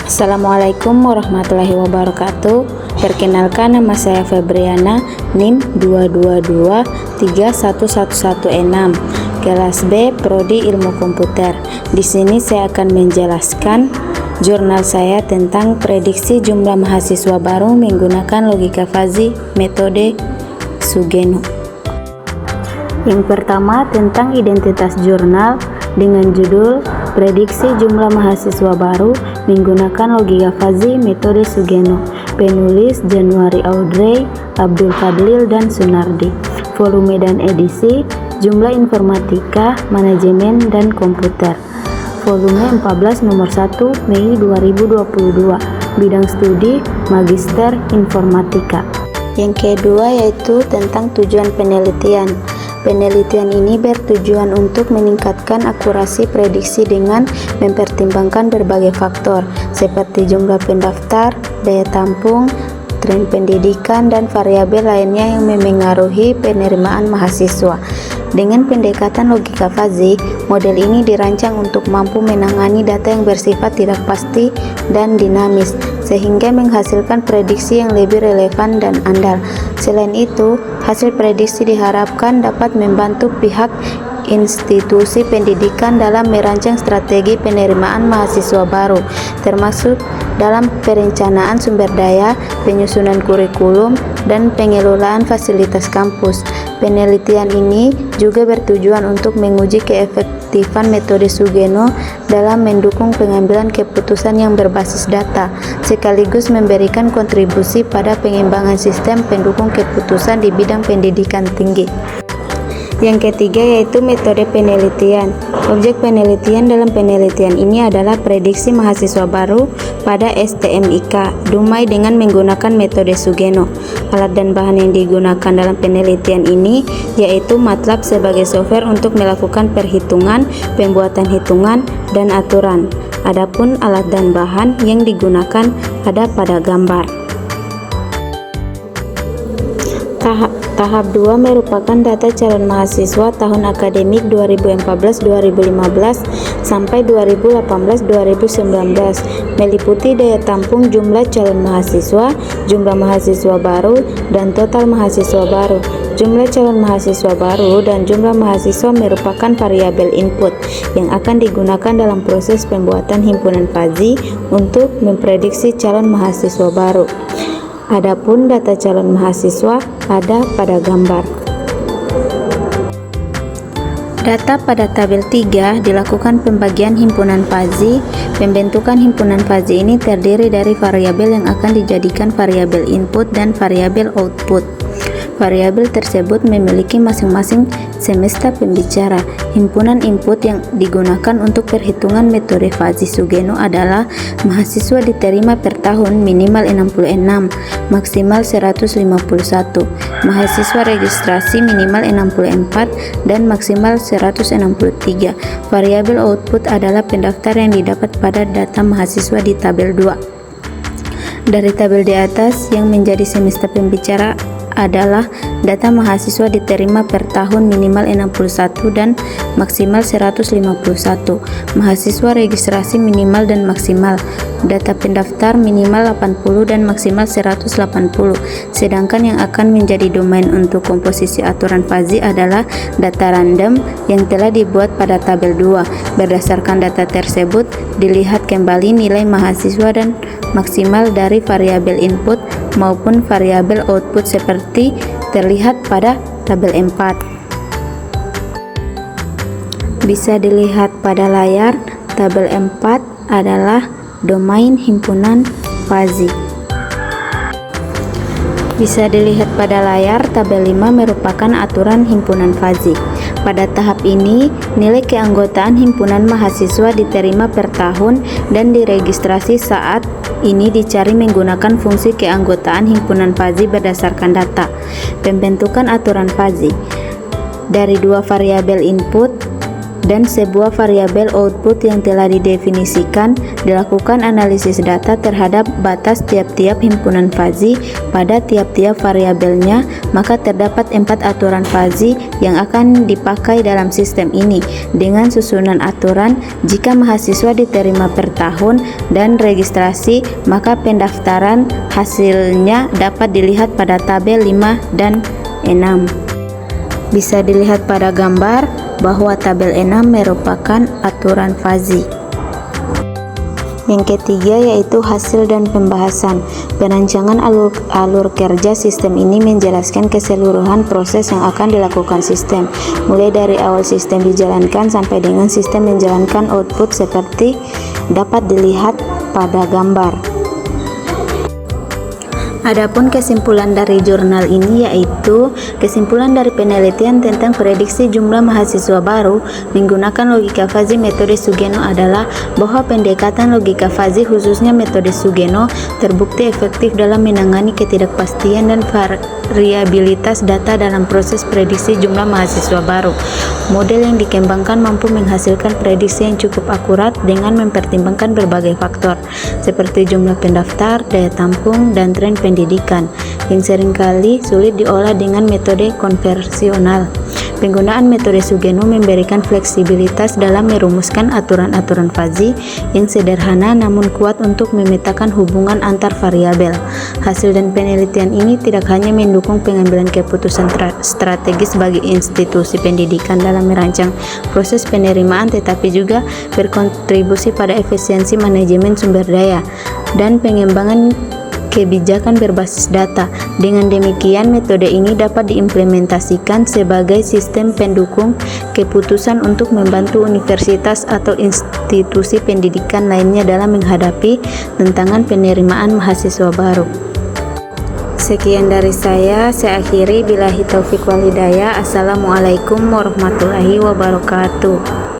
Assalamualaikum warahmatullahi wabarakatuh. Perkenalkan, nama saya Febriana, NIM 222311116, kelas B, Prodi Ilmu Komputer. Di sini saya akan menjelaskan jurnal saya tentang prediksi jumlah mahasiswa baru menggunakan logika fuzzy metode Sugeno. Yang pertama, tentang identitas jurnal dengan judul Prediksi Jumlah Mahasiswa Baru Menggunakan Logika Fuzzy Metode Sugeno. Penulis Januari Audrey, Abdul Fadlil, dan Sunardi. Volume dan edisi Jumlah Informatika, Manajemen, dan Komputer. Volume 14 nomor 1 Mei 2022. Bidang studi Magister Informatika. Yang kedua yaitu tentang tujuan penelitian. Penelitian ini bertujuan untuk meningkatkan akurasi prediksi dengan mempertimbangkan berbagai faktor seperti jumlah pendaftar, daya tampung, tren pendidikan, dan variabel lainnya yang memengaruhi penerimaan mahasiswa. Dengan pendekatan logika fuzzy, model ini dirancang untuk mampu menangani data yang bersifat tidak pasti dan dinamis, sehingga menghasilkan prediksi yang lebih relevan dan andal. Selain itu, hasil prediksi diharapkan dapat membantu pihak institusi pendidikan dalam merancang strategi penerimaan mahasiswa baru, termasuk dalam perencanaan sumber daya, penyusunan kurikulum, dan pengelolaan fasilitas kampus. Penelitian ini juga bertujuan untuk menguji keefektifan metode Sugeno dalam mendukung pengambilan keputusan yang berbasis data, sekaligus memberikan kontribusi pada pengembangan sistem pendukung keputusan di bidang pendidikan tinggi. Yang ketiga yaitu metode penelitian. Objek penelitian dalam penelitian ini adalah prediksi mahasiswa baru pada STMIK Dumai dengan menggunakan metode Sugeno. Alat dan bahan yang digunakan dalam penelitian ini yaitu MATLAB sebagai software untuk melakukan perhitungan, pembuatan hitungan, dan aturan. Adapun alat dan bahan yang digunakan ada pada gambar. Tahap 2 merupakan data calon mahasiswa tahun akademik 2014-2015 sampai 2018-2019, meliputi daya tampung jumlah calon mahasiswa, jumlah mahasiswa baru, dan total mahasiswa baru. Jumlah calon mahasiswa baru dan jumlah mahasiswa merupakan variabel input yang akan digunakan dalam proses pembuatan himpunan fuzzy untuk memprediksi calon mahasiswa baru. Adapun data calon mahasiswa ada pada gambar. Data pada tabel 3 dilakukan pembagian himpunan fuzzy. Pembentukan himpunan fuzzy ini terdiri dari variabel yang akan dijadikan variabel input dan variabel output. Variabel tersebut memiliki masing-masing semesta pembicara. Himpunan input yang digunakan untuk perhitungan metode fuzzy Sugeno adalah mahasiswa diterima per tahun minimal 66, maksimal 151, mahasiswa registrasi minimal 64 dan maksimal 163. Variabel output adalah pendaftar yang didapat pada data mahasiswa di tabel 2. Dari tabel di atas yang menjadi semesta pembicara adalah data mahasiswa diterima per tahun minimal 61 dan maksimal 151, mahasiswa registrasi minimal dan maksimal, data pendaftar minimal 80 dan maksimal 180. Sedangkan yang akan menjadi domain untuk komposisi aturan fuzzy adalah data random yang telah dibuat pada tabel 2. Berdasarkan data tersebut, dilihat kembali nilai mahasiswa dan maksimal dari variabel input maupun variabel output seperti terlihat pada tabel 4. Bisa dilihat pada layar, tabel 4 adalah domain himpunan fuzzy. Bisa dilihat pada layar, tabel 5 merupakan aturan himpunan fuzzy. Pada tahap ini, nilai keanggotaan himpunan mahasiswa diterima per tahun dan diregistrasi saat ini dicari menggunakan fungsi keanggotaan himpunan fuzzy berdasarkan data. Pembentukan aturan fuzzy dari dua variabel input dan sebuah variabel output yang telah didefinisikan, dilakukan analisis data terhadap batas tiap-tiap himpunan fuzzy pada tiap-tiap variabelnya, maka terdapat 4 aturan fuzzy yang akan dipakai dalam sistem ini dengan susunan aturan. Jika mahasiswa diterima per tahun dan registrasi, maka pendaftaran hasilnya dapat dilihat pada tabel 5 dan 6. Bisa dilihat pada gambar bahwa tabel 6 merupakan aturan fuzzy. Yang ketiga yaitu hasil dan pembahasan. Perancangan alur kerja sistem ini menjelaskan keseluruhan proses yang akan dilakukan sistem, mulai dari awal sistem dijalankan sampai dengan sistem menjalankan output seperti dapat dilihat pada gambar. Adapun kesimpulan dari jurnal ini yaitu kesimpulan dari penelitian tentang prediksi jumlah mahasiswa baru menggunakan logika fuzzy metode Sugeno adalah bahwa pendekatan logika fuzzy khususnya metode Sugeno terbukti efektif dalam menangani ketidakpastian dan variabilitas data dalam proses prediksi jumlah mahasiswa baru. Model yang dikembangkan mampu menghasilkan prediksi yang cukup akurat dengan mempertimbangkan berbagai faktor seperti jumlah pendaftar, daya tampung, dan tren pendidikan yang seringkali sulit diolah dengan metode konvensional. Penggunaan metode Sugeno memberikan fleksibilitas dalam merumuskan aturan-aturan fuzzy yang sederhana namun kuat untuk memetakan hubungan antar variabel. Hasil dan penelitian ini tidak hanya mendukung pengambilan keputusan strategis bagi institusi pendidikan dalam merancang proses penerimaan, tetapi juga berkontribusi pada efisiensi manajemen sumber daya dan pengembangan kebijakan berbasis data. Dengan demikian, metode ini dapat diimplementasikan sebagai sistem pendukung keputusan untuk membantu universitas atau institusi pendidikan lainnya dalam menghadapi tantangan penerimaan mahasiswa baru. Sekian dari saya akhiri. Billahi taufiq wal hidayah. Assalamualaikum warahmatullahi wabarakatuh.